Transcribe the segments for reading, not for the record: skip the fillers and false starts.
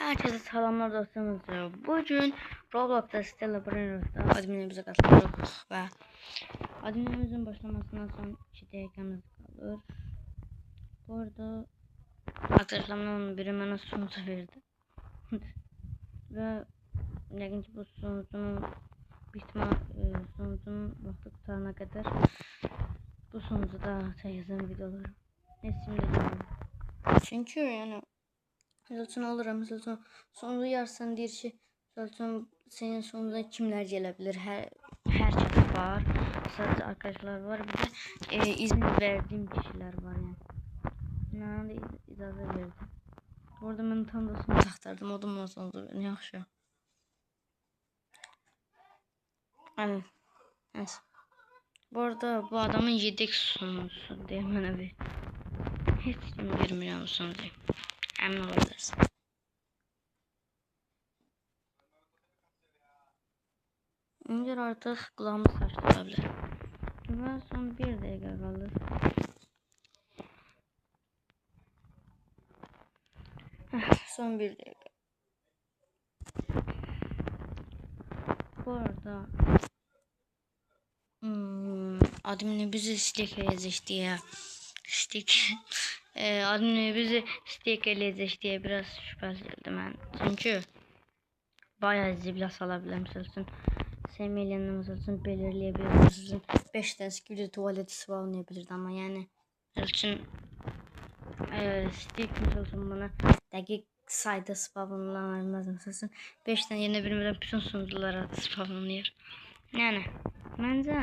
Herkese selamlar dostlarım. Bugün Roblox'ta Stella Brainrot'ta adminimize katılıyoruz ve adminimizin başlamasından son 2 dakikamız kalır. Bu arada arkadaşlarımdan biri bana sunucu verdi. Ve yəqin ki bu sunucunun sunucunun vaxtı qutarana kadar bu sunucuda çəkəcəm videoları. Heç şimdi deyiləm. Çünkü yani Mesela alıram, mesela sonunda yarsan deyir ki, mesela senin sonunda kimler gelebilir? Herkes var. Sadece arkadaşlar var. Bir de izin verdiğim kişiler var yani. Bana da icazə verdi. Bu arada ben tam da son taxtardım. O da bana sonunda beni yaxşı. Hani neyse. Bu arada bu adamın yedek sunucusu diye bana bir hiç girmiyorum sunucuya. Emin olabilirsin. İncir artık kulağımı saçtırabilir. Ve son 1 dakika kalır. Son 1 dakika. Bu arada admin'i bizi istek edecek diye admin'i bizi istek edecek diye biraz şüphəliydim ben. Çünkü bayağı zibla salabilir misin? Semilyan'ı mesela belirleyebilirsin. 5 tane skill'de tuvaleti spawnlayabilirdi ama yani için stick mesela bana dakik sayıda spawnlanmaz mesela 5 tane yerine bilmeden bütün sunuculara spawnlanıyor. Yani bence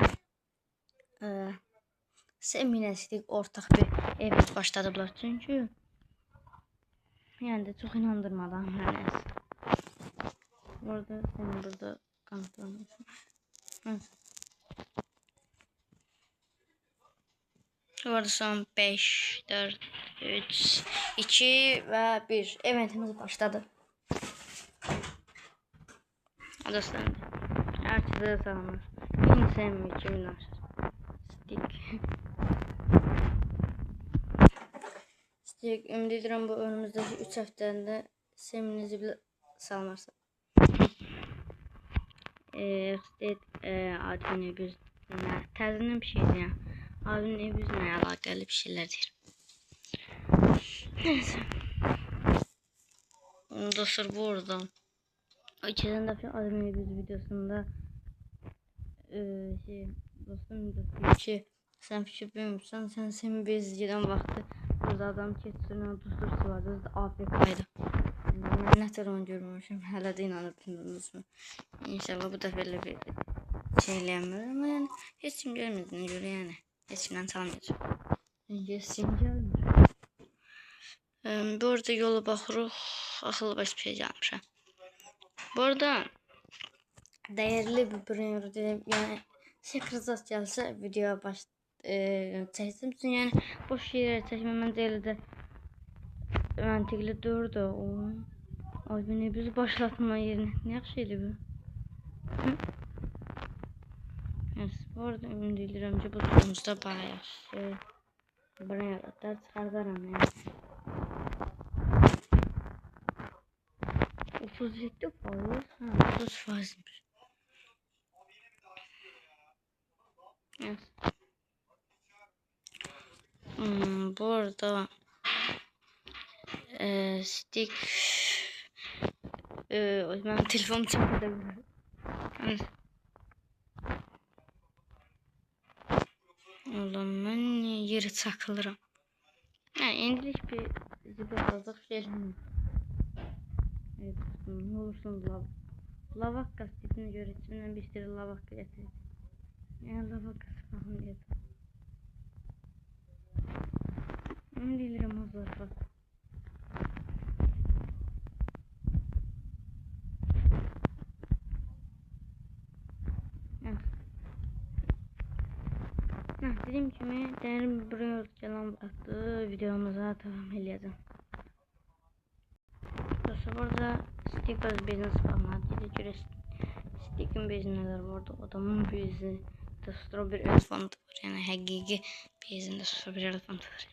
Semilyan'ı ortak bir event başladılar çünkü yani de çok inandırmadı ama neyse. Bu arada senin burada kanıtlanıyorsun. Neyse. Bu arada son 5, 4, 3, 2 ve 1 eventimiz başladı. Dostlarım, herkese selamlar. Yeni sevmiyor 2000 Stick ümid edirəm bu önümüzdeki 3 həftədə sevminizi bile salmarsa. Admin bir təzədən bir şeydir ya. Admin bizimle alakalı bir şeylerdir. Neyse. Dostlar bu arada geçen defa admin biz videosunda dostum dedi ki sen fikir bilmiyorsan sen bezgiden vakti burada adam keçsin dostlar sıvadı da AFK'ydı. Ben ne tür onu görmüşüm hala da inanırsınız mı? İnşallah bu defa öyle bir şeyleyemiyorum ama yani hiç kim gelmediğine göre yani hiç kimden çalmayacağım. Hiç kim gelmiyor. Bu arada yola baxırıq, axıllı baş bir şey gəlmişəm. Bu arada değerli bir brain dedim yani sekretaz gelse videoya çektim için yani boş yerlere çekmemem değil de mantıklı durdu o. Admini bizi başlatma yerine ne yaxşıydı bu. Evet, bu arada ümid edirəm ki bu sonuçta bayağı brain çıxardaram yani. 37 faiz. 30 faizmiş. Evet. Bu arada stick o zaman telefon çaldı. Evet. Oğlum ben yeri çakılırım. Yani indilik bir zibir fazla şeyim. Evet, ne olursun lavak gazetesine göre içinden bir sürü lavak getirdi. Yani lavak falan getirdi. Ne dilerim hazır bak. Dediğim gibi değerli buraya yalan bıraktı. Videomuza devam edeceğim. Dostlar burada sticker business falan göre sticker business'ler vardı. Adamın bizi de strawberry elephant var. Yani hakiki bizinde strawberry elephant var.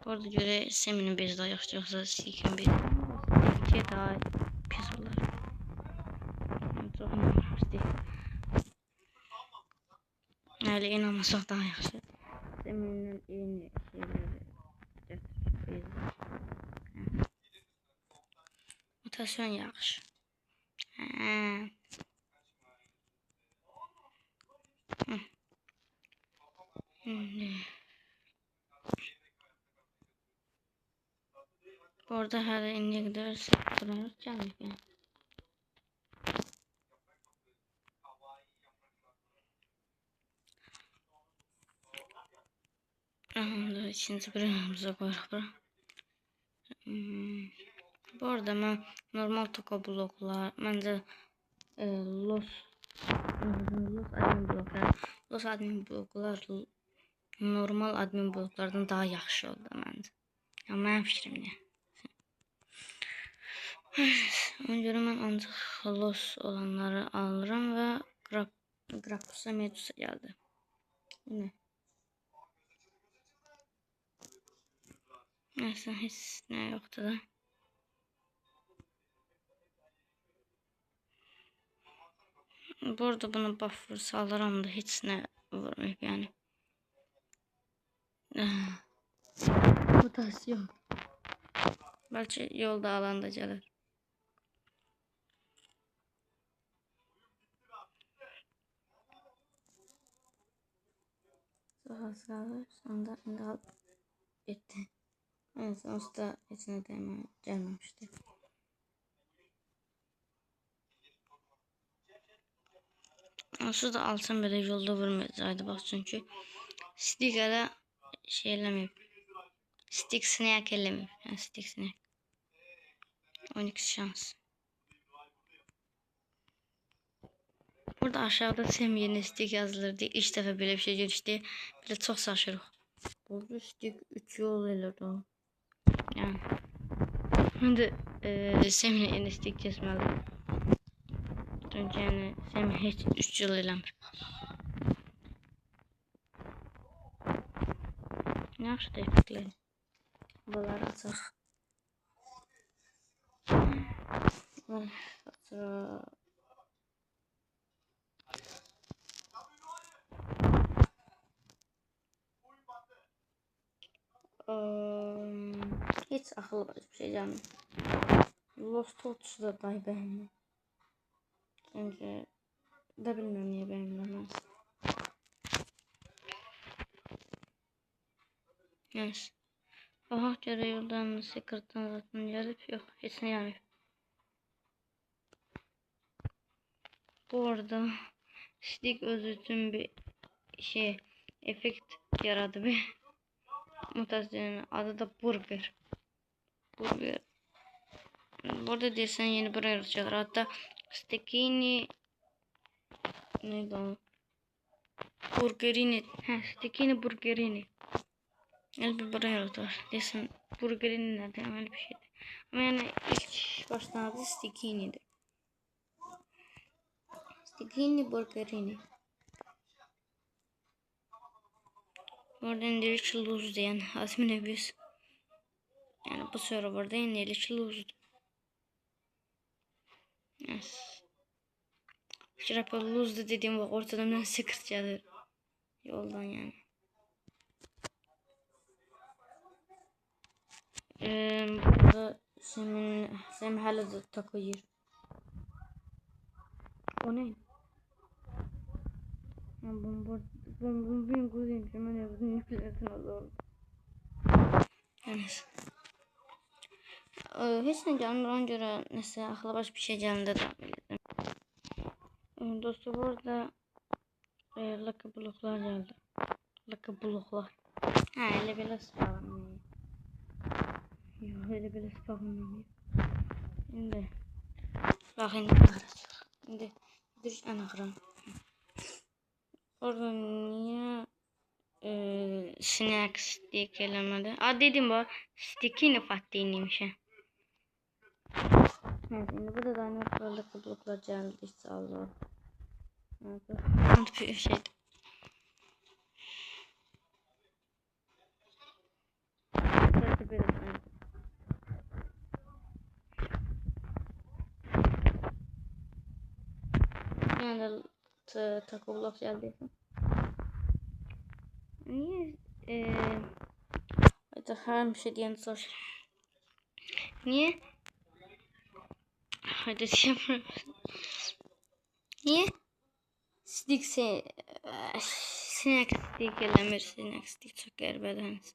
Bu arada göre Seminin bezi daha yaxşı yoxsa Stick'in bezi. Stick daha pis olar. Çox inanmıram Stick. Hələ inanmasaq daha yaxşı. Seminin eyni şeyləri bezi. Mutasyon yaxşı. Bu arada her indiye kadar sıkıntı gelmiyor yani. Aha, ikinci bölümümüze koyuyoruz. Bu arada ben normal toka bloklar, bence los admin bloklar, los admin bloklar normal admin bloklardan daha yaxşı oldu bence. Yani benim fikrimde. Ona göre ben ancak los olanları alırım ve Grapus'a Medusa geldi. Ne? Neyse hiç ne yoktu da. Bu arada bunu buff vursa alırım da hiç ne vurmuyor yani. Mutasyon. Belki yolda alanda gelir. Sağ kalır. Sonunda indal etti. Evet, o da içine gelmemişti. Şu da alsam böyle yolda vurmayacaktı bak çünkü stick hele şey elemeyip stick snack elemeyip yani stick snack 12 şans. Burada aşağıda Semy'nin stick yazılır diye ilk defa böyle bir şey görüştü. Böyle çok şaşırıq. Burada stick 3 yol elirdi o. Yani. Şimdi Semy'nin stick kesmeli. Çünkü yani Semy hiç 3 yıl eləmir. Yaxşı tepkiler. Bunları açıq. Hiç akıllı bir şey gelmiyor. Lost Ots'u da dahi beğenmiyorum. Çünkü da bilmiyorum niye beğenmiyorum. Neyse. Aha göre yoldan Secret'tan zaten gelip yok. Hiç ne yani. Bu arada Stick özü için bir şey efekt yaradı bir mutasyonun adı da Burger. Burger. Burada dersen yeni bir yaratacaklar. Hatta Stickini neydi o? Burgerini. Stickini Burgerini. El bir buraya yaratıyor. Dersen Burgerini nerede? Öyle bir şeydi. Ama yani ilk baştan adı Stickini'di. Stickini Burgerini. Oradan deri çıluz diyen admine biz. Yani bu serverda yeni çıluz. Yes. Şurada luzdu dediğim bak ortadan ben secret gelir. Yoldan yani. Burada Sem hala da takıyor. O ne? Bomba benim kuzeyim. Hemen evden nükleerden alıyor. Evet. Hiç ne gelmeden göre neyse akla baş bir şey geldi de. Dostum burada lakı bloklar geldi. Lakı bloklar. Ha öyle böyle spawnlanıyor. Yok öyle böyle spawnlanıyor. Şimdi bakın şimdi düş anahtarım. Orada niye snack stick elemedi? Aa dedim bu stickini fattiğiniymiş ha. Evet şimdi burada da aynı lakı bloklar geldi işte Allah. Evet bir şeydi. tane de taco blok geldi. Niye hadi her şey diyen sor. Niye? Hadi şey niye? Stick sinek stick eləmir, sinek stick çok qəribədir.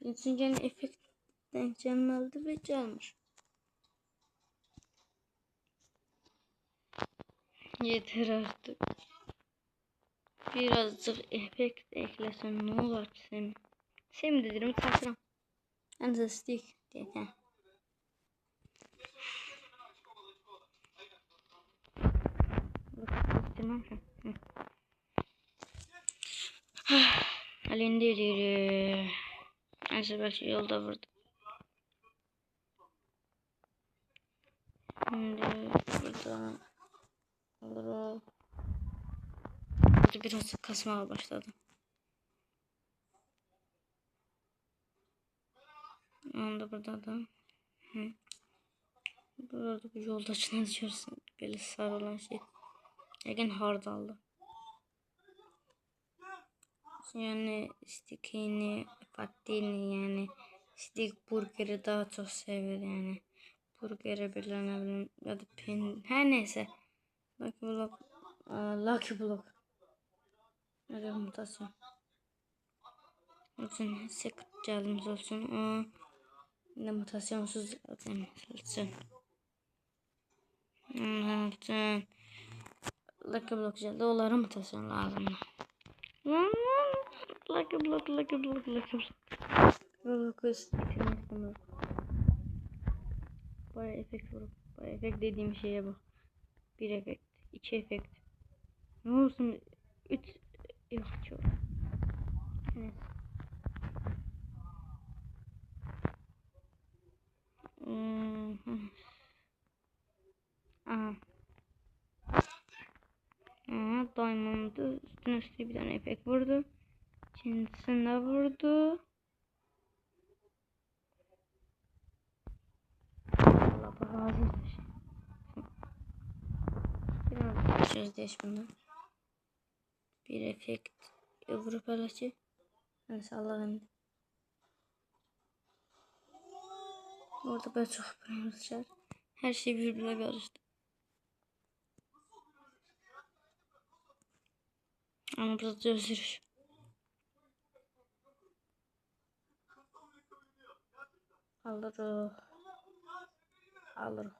Üçüncünün effektdən gəlməlidir və gəlmir. Yeter artık. Birazcık efekt eklesen ne olur ki Sem? Sem dedim satıram. Anca stick diye. Tamam. Alindir. Neyse belki yolda vurdu. Şimdi burada olur o. Biraz kasmaya başladı. Onda burada da. Burada bir yolda çalışıyorsun. Böyle sarı olan şey. Lakin hardaldı. Yani stickini, patini yani stick burgeri daha çok sever yani. Burgeri bile ne bileyim ya da pen her neyse. Lucky Block. Öyle mutasyon. Olsun secret cihazımız olsun. O ne mutasyonsuz olsun. Olsun. Lucky Block geldi. Onlara mutasyon lazım. Lucky Block. Block bitirmek. Baya efekt vurup. Baya efekt dediğim şeye bak. Bir efekt. İki efekt. Ne olsun? Üç. Yok çok. Evet. Aha. Diamond'ı üstüne bir tane efekt vurdu. İkincisinde vurdu. Allah razı olsun. Biraz çözdeş bunu. Bir efekt vurup alaçı. Neyse Allah'ım. Orada böyle çok paylaşır. Her şey birbirine karıştı. Ama burada çözülür. Alırız.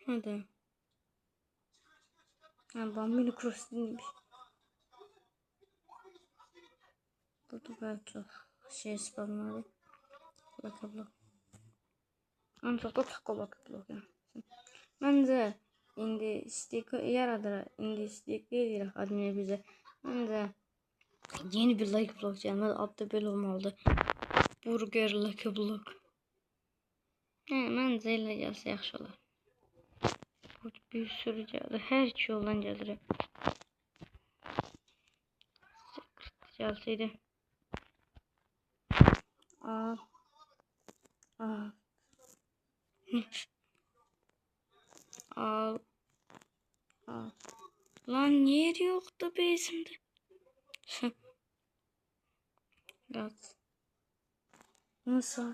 Hadi. Bambino Cross değilmiş. Burada böyle çok şey spamladı. Blok. Ancak da taco blok yani. Bence indi stick yaradır. İndi stick değil admine bize. Bence yeni bir like blok gelmedi. Adı böyle olmalı. Burger like blok. Bence elə gəlsə yaxşı olar. Bu bir sürü gəldi. Hər iki yoldan gəlir. Gelseydi. Al. Al. Lan yer yoktu bezimde. Gaz. Nasıl?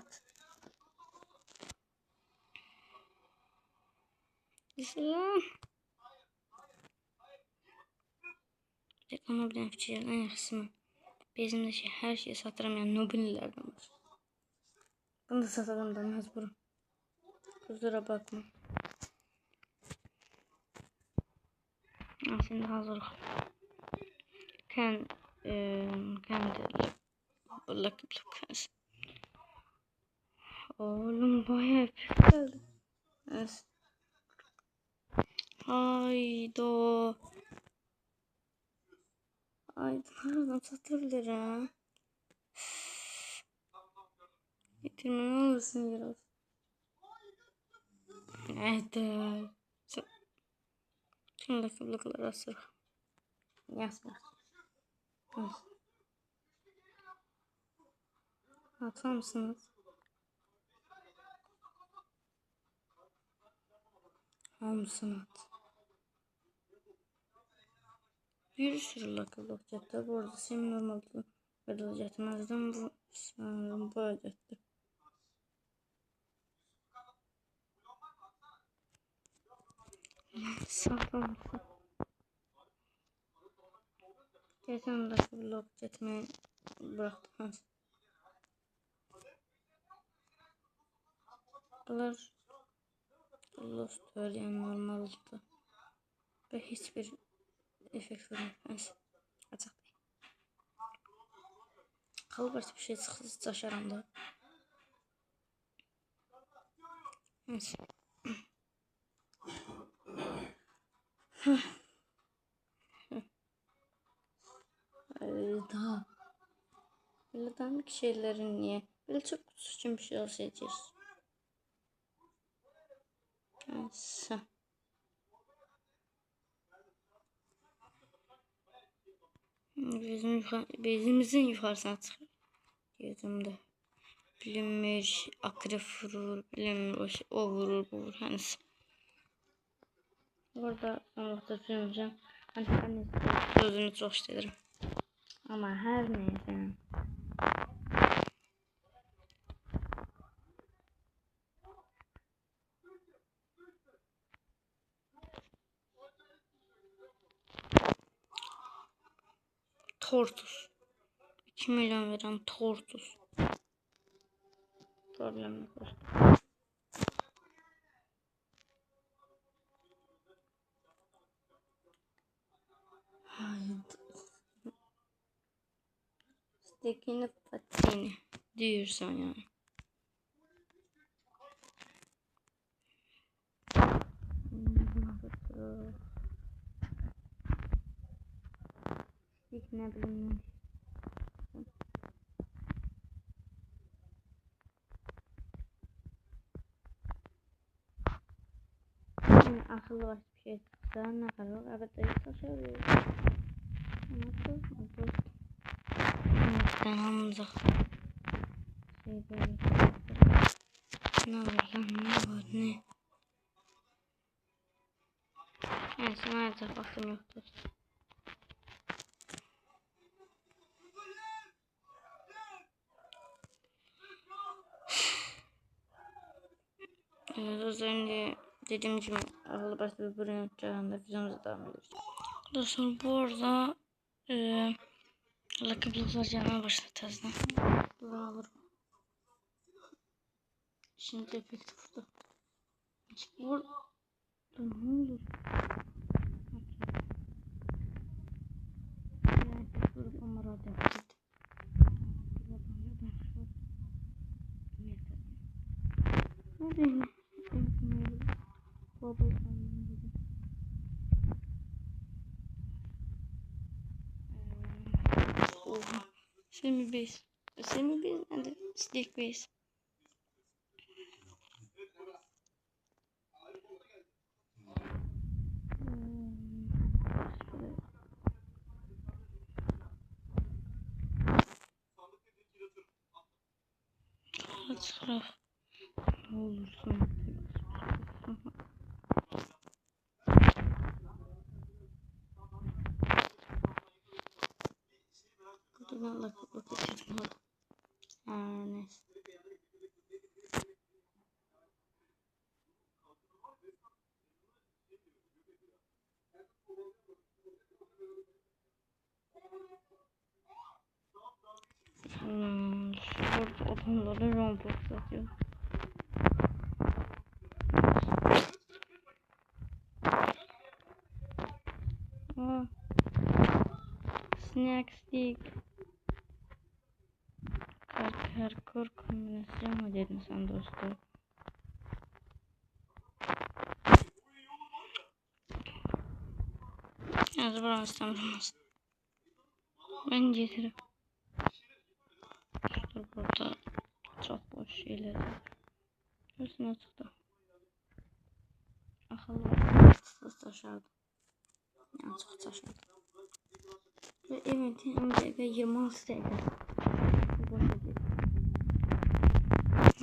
İslam. Reklama bilen fikirler en yaxşısını. Bezimde her şeyi satıram yani Nobililerden var. Bunu da satalım da mecburum. Kusura bakma. Şimdi hazır. Kendi Lucky Block. Oğlum bayağı epik geldi. Evet. Haydo. Nereden satabilir ha? Getirme ne olursun biraz. Evet. Şimdi Lucky Block'lar asır. Yazma. Atar mısınız? Hamısını at. Bir sürü lakablık getdi. Bu arada sim normalde böyle getmezdim. Bu sanırım böyle getdi. Saklamışım. Geçen lakablık getmeyi bıraktım. Bunlar Lost söyleyen normaldi. Ve hiçbir efekt vermez. Açık değil. Kalbarsa bir şey çıksa çaşaram da. Neyse. Daha böyle dandik şeylerin niye? Böyle çok suçun bir şey olsaydı. Neyse. Bezimizin yukarısına çıkıyor. Gözümde. Bilinmir, akrep vurur, bilinmir, o vurur, bu vurur. Hani orada anlatıda söyleyeceğim. Hani sözünü çok istedim. Ama her neyse. Tortus. 2 milyon veren Tortus. Problem yok. Haydi. Stekini patini diyorsan yani. Hiç ne bileyim. Yani akıllı baş bir şey çıksa ne kadar abette yıklaşıyor. Nasıl? Ben anladım. Şey böyle. Ne var lan ne var ne? Neyse nerede vaktim yoktur. Az önce dediğim gibi akıllı başlı bir bölüm yapacağında videomuza devam edeceğiz. Arkadaşlar bu arada lakablıklar gelmeye başladı tezden. Dur alırım. Şimdi efekti burada. Burada ne olur? Yani efekt ama radyo efekti. Hadi yine. Baba Semi base. Semi base and stick base. Çıkar. Ne olursun. Buradan lakablık geçirdim. Neyse. Spor adamları rompok satıyor. Snack stick. Hardcore kombinasyon mu dedin sen dostum? Yani buranı istemez. Ben getiririm. Dur burada çok boş şeyler var. Üstüne çıktı. Akıllı var. Taşardı. Yani çok taşardı. Ve eventin 10 dakika 26 dakika. Bu boş değil.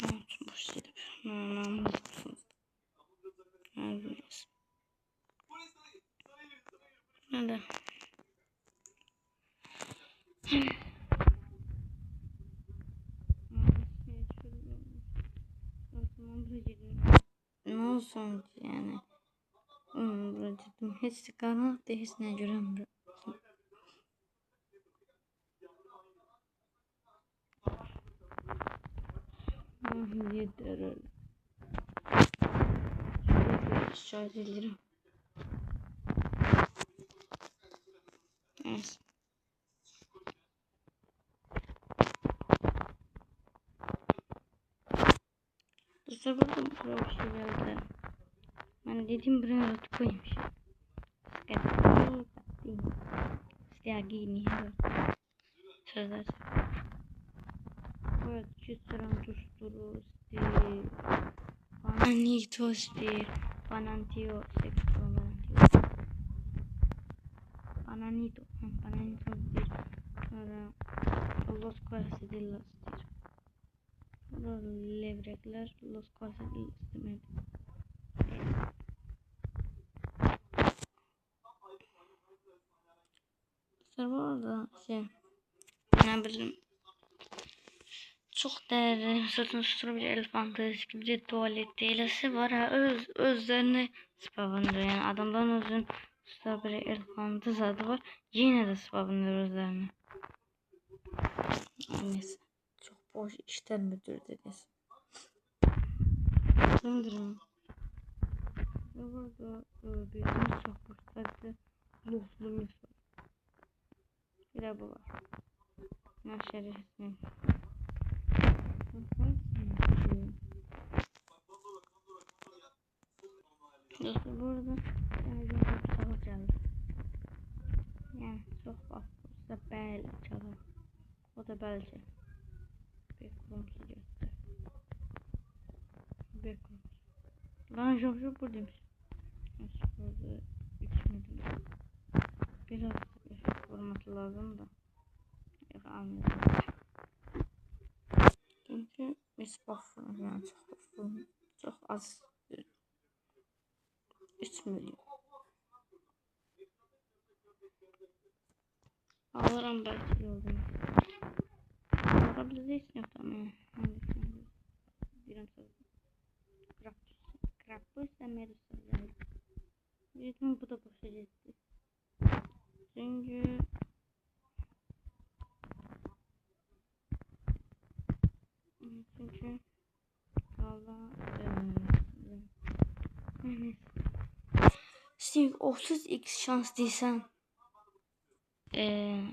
Evet boş değil. Anlamışsınız. Evet. Hadi. Ne olsun yani? Dedim hiç karanlıkta hiç ne göremiyorum. Yeter öyle. Şarj ederim. Evet. Dostlar burada bir şey geldi. Ben dediğim buraya atıp koymuş. Stягini. Sözler. Evet, çüstürüm tuşturu sti. Bananito sti. Banantio sektron banantio. Bananito. Bananito sti. Sonra los quesadillas sti. Los levrekler los quesadillas demek. Sonra bu arada ne bileyim. Çok değerli satın bir elefantiz gibi tuvalet değilse var ha özlerini spavındır yani adamdan özün bir elefantiz adı var yine de spavındır özlerini. Neyse çok boş işten müdür dediniz. Sanırım. Burada bildiğimiz çok boş sadece luflu mis var. Bir de bu var. Naşeri ismi. Dostlar burada yani bir sabah geldi. Yani çok bakmışsa böyle çalar. O da belki. Beklomsu göster. Beklomsu. Lan çok buradaymış. Burada 3 milyon. Biraz efekt formatı lazım da. Yok almıyorum. Çünkü buffer yani çok az. 3 milyon. Alırım belki yoldan. Alabiliriz hiç yok tamam. Birim soru. Krapus da Medusa yani. Dedim bu da boşa gitti. Çünkü valla Sting 30x şans değilsen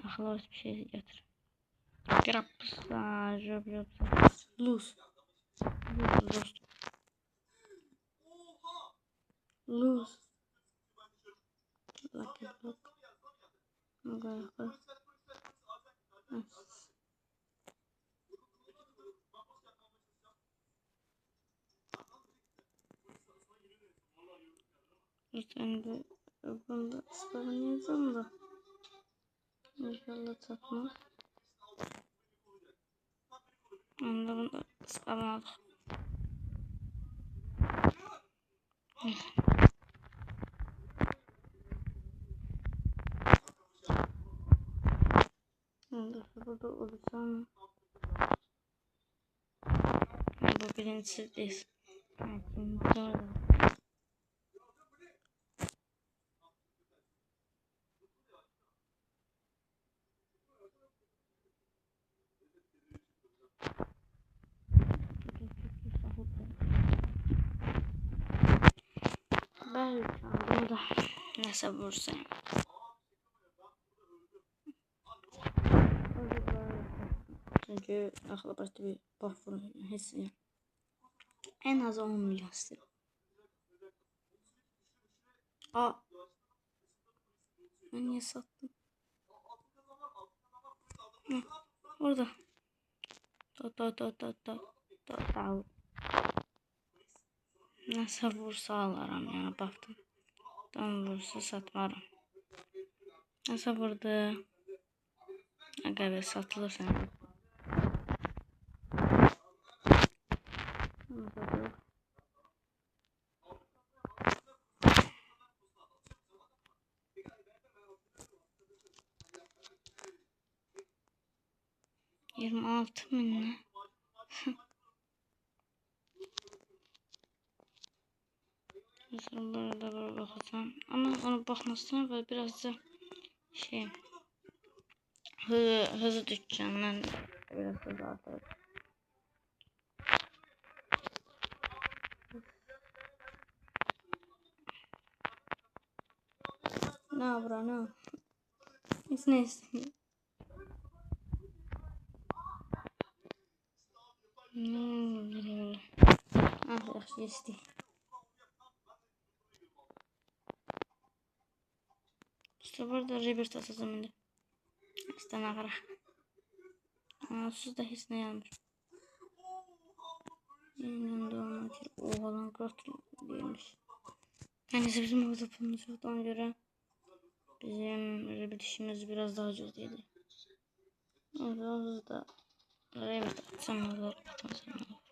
aklıma bir şey getir. Krapus'a job lose lucky block sen de bunda spamını yazalım da inşallah takmaz. Onda bunda spam aldık. Burada olursam bu birincisi değil. Şimdi sonra ben aldım da neyse vursayım. Çünkü akla başta bir buffer hissi. En az 10 milyon istedim. Aa. Ben niye sattım? Hı, orada. Nasıl vursa alırım yani baktım. Tam vursa satmarım. Nasıl vurdu? Aga be satılır sen. 26.000 ne? Mesela burada bir bakacağım. Ama ona bakmasına böyle biraz da şey hızlı düşeceğim ben. Biraz hızlı atarım. Ne bura ne? Neyse. Ah yaxşı geçti. İşte burada Rebirth atacağım indi. İşte ne kadar. Onsuz da hiç ne yanmış. Yeniden devam edir. Oğlan kart değilmiş. Yani bizim orada bulmuş olduğuna göre bizim Rebirth işimiz biraz daha ucuz değildi. Orada da Rebirth atsam olur. Atmasam olur.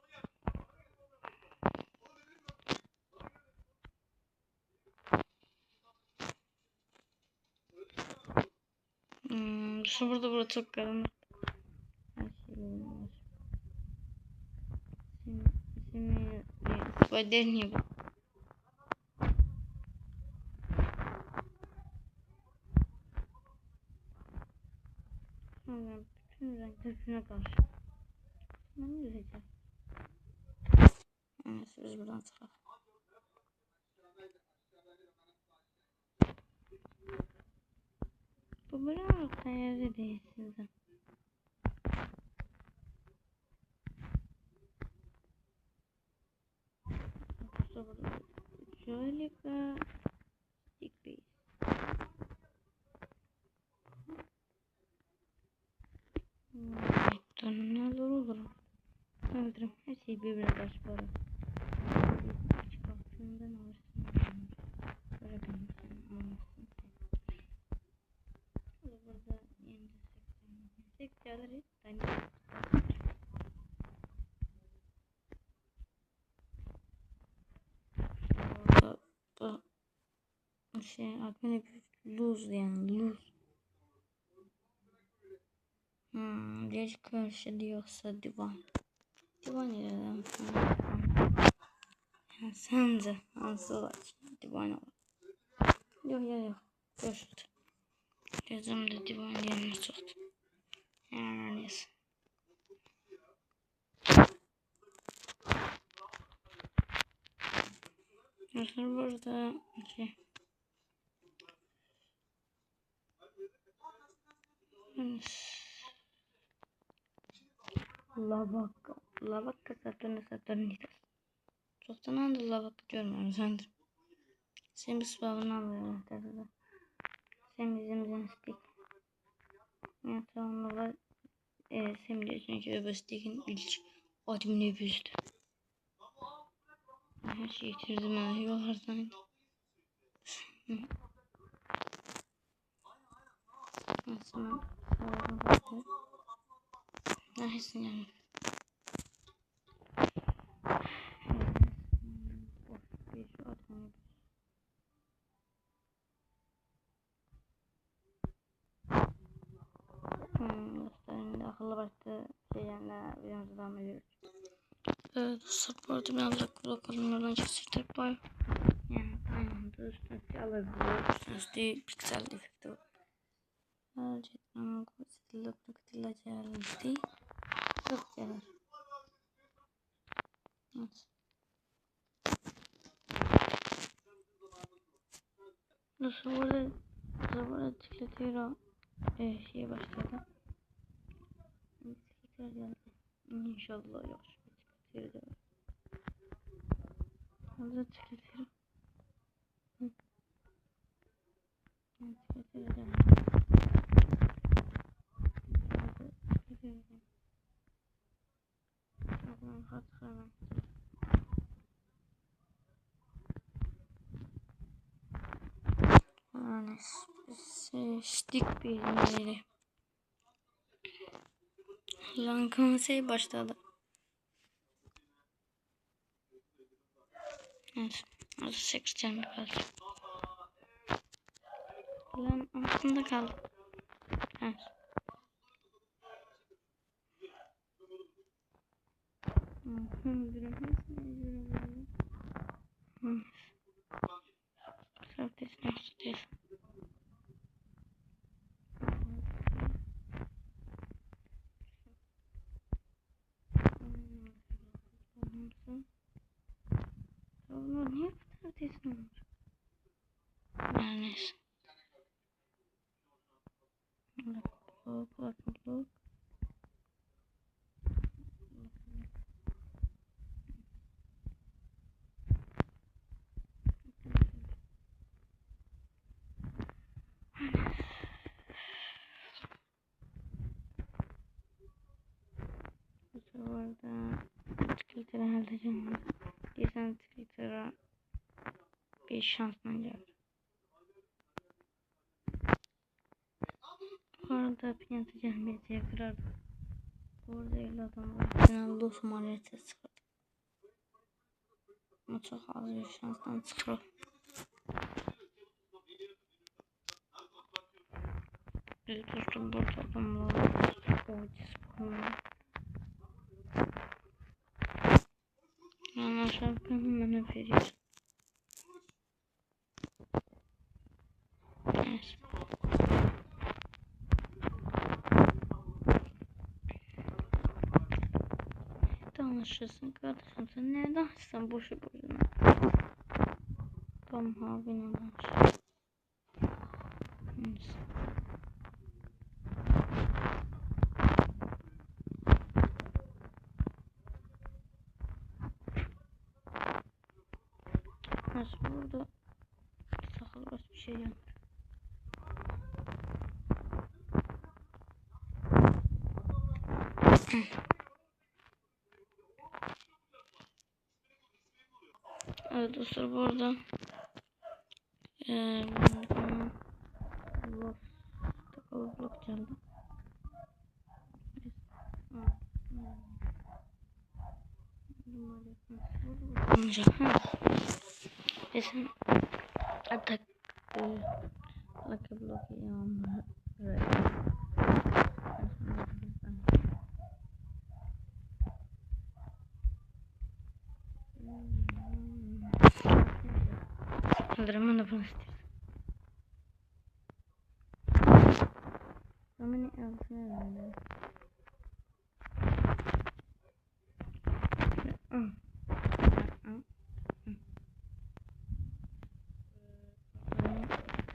Burada çok karanlık. Her şey var. Şimdi spider niye bu? Sonra bütün renkler şuna karşı. Ne diyeceğim? Neyse biz buradan çıkalım. Bu biraz hayali değil sizden. Şöyle bir dikbeyiz. Ne olur. Öldürüm. Her şey birbirine karşı böyle. Çıkarttığından alırsın. Böyle bilmişsin. Anlarsın. Burada yeni sektörleri bu şey adını lose yani lose. Bir karşı diyorsa divan. Divan ya. Yani sence nasıl olacak? Divan olur. Yok. Görüşürüz. Gözümde divan yerine soktu. Yani neyse. Arkadaşlar burada şey. Lavaka Saturnita. Çoktan anda lavaka görmüyorum sanırım. Sen bir sıvabını alıyorum tabii. Sen bizim stik. Ya tamam var. Sen biliyorsun ki öbür stikin ilk admini büzdü. Her şeyi bitirdim ben yollardan. Nasıl ben neyse yani. Bir admini dostlarım akıllı başta şeylerle biraz devam ediyoruz. Dostlar bu arada biraz da kulaklarımdan kesirdik bay. Yani aynen da üstüne alabiliyoruz. Üstüne piksel defekti var. Gerçekten stille geldi. Çok güzel. Evet. Nasıl burada tıklatıyor şeye başladı. Tekrar geldi. İnşallah yavaş bir tıklatıyor. Burada tıklatıyor. Tıklatıyor. Yani seçtik bir yeri. Rankın şey başladı. Evet. Az 80 kaldı. Lan altında kaldı. Evet. Niye bu kadar tez olur? Yani Look. Orada Twitter'a halledeceğim. Geçen Twitter'a bir şansla geldi. Orada piyasa gelmeyecek kadar. Orada 50 adam var. Finalde Osmanlı'ya çıktı. Ama çok az bir şansdan çıkıyor. Biz dostum burada adamlar. Ana şapkanı bana veriyor. Neyse. Danışırsın kardeşim, sen ne danışsan boşu boşuna. Tamam abine danış. Neyse. Neyse burada sakal bir şey yok. Evet dostlar burada blok geldi. Bizim atak blok yağmur. Kaldırımı da bunu istiyoruz. Ama ne altına verdi?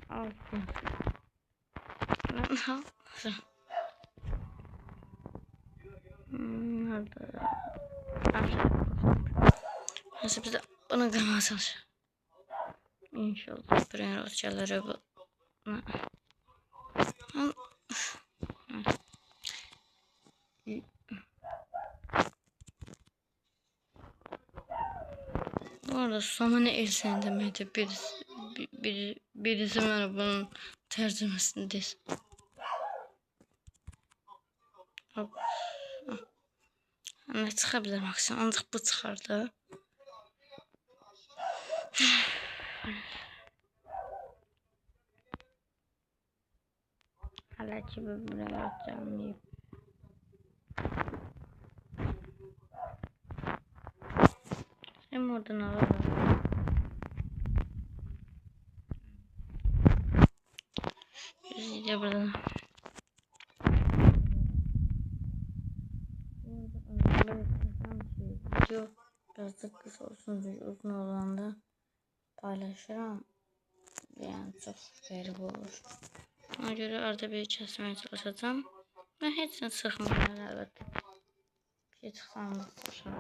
Altın. Nerede? Nasıl bize bana kalmaya çalışıyor. İnşallah bir Rusyaları bu. Bu arada Somani el sendemeydi. Birisi bana bunun tercümesini desin. Ne çıkabilir maksimum ancak bu çıkardı. Hala ki buraya atacağım deyip. Hem oradan alalım. Biz de buradan. Video biraz da kısa olsun, uzun olanda paylaşırım. Yani çok garip olur. Ona göre arada bir kesmeye çalışacağım. Ben hepsini sıkmıyorum elbette. Bir şey çıksam da sıkışırım.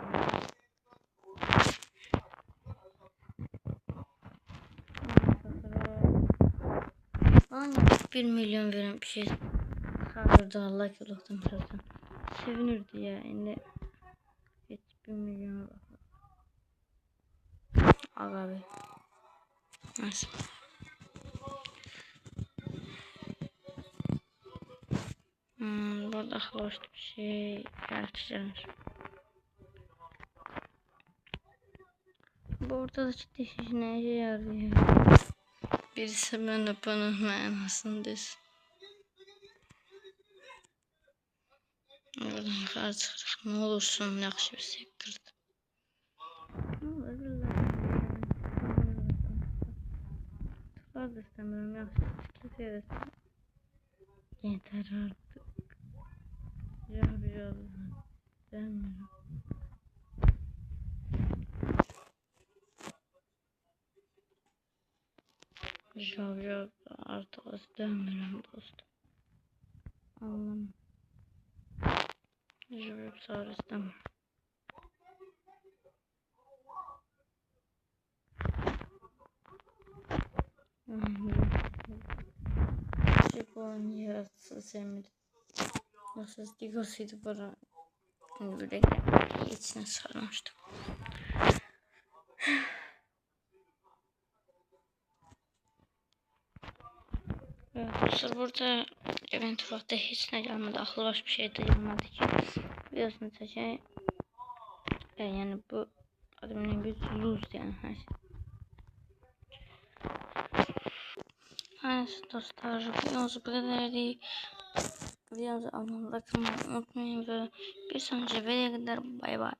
Bana 1 milyon veren bir şey çıkarırdı Allah ki Allah'tan zaten. Sevinirdi ya. Şimdi hiç 1 milyon aga be. Neyse. Burada hoş bir şey yaratacağız. Burada da ciddi işine yarıyor. Birisi bana bana mənasını desin. Oradan yukarı çıxırıq. Ne olursun yaxşı bir sektirdi. Uşaqlar da istemiyorum. Yaxşı fikir verirsən. Yeter artık. Cevap istemiyorum. Cevap artık istemiyorum dostum. Anlam. Cevap sarı istemiyorum. Japon yarası sevmedim. Nasıl digosuydu bana. Böyle içine sarmıştım. Arkadaşlar burada event vakti hiç ne gelmedi. Aklı baş bir şey de gelmedi ki. Biliyorsunuz şey yani bu adamın bir lose yani her şey. Neyse dostlar videomuzu bu kadar değil. Videomuzu abone olmayı unutmayın ve bir sonraki videoya kadar bay bay.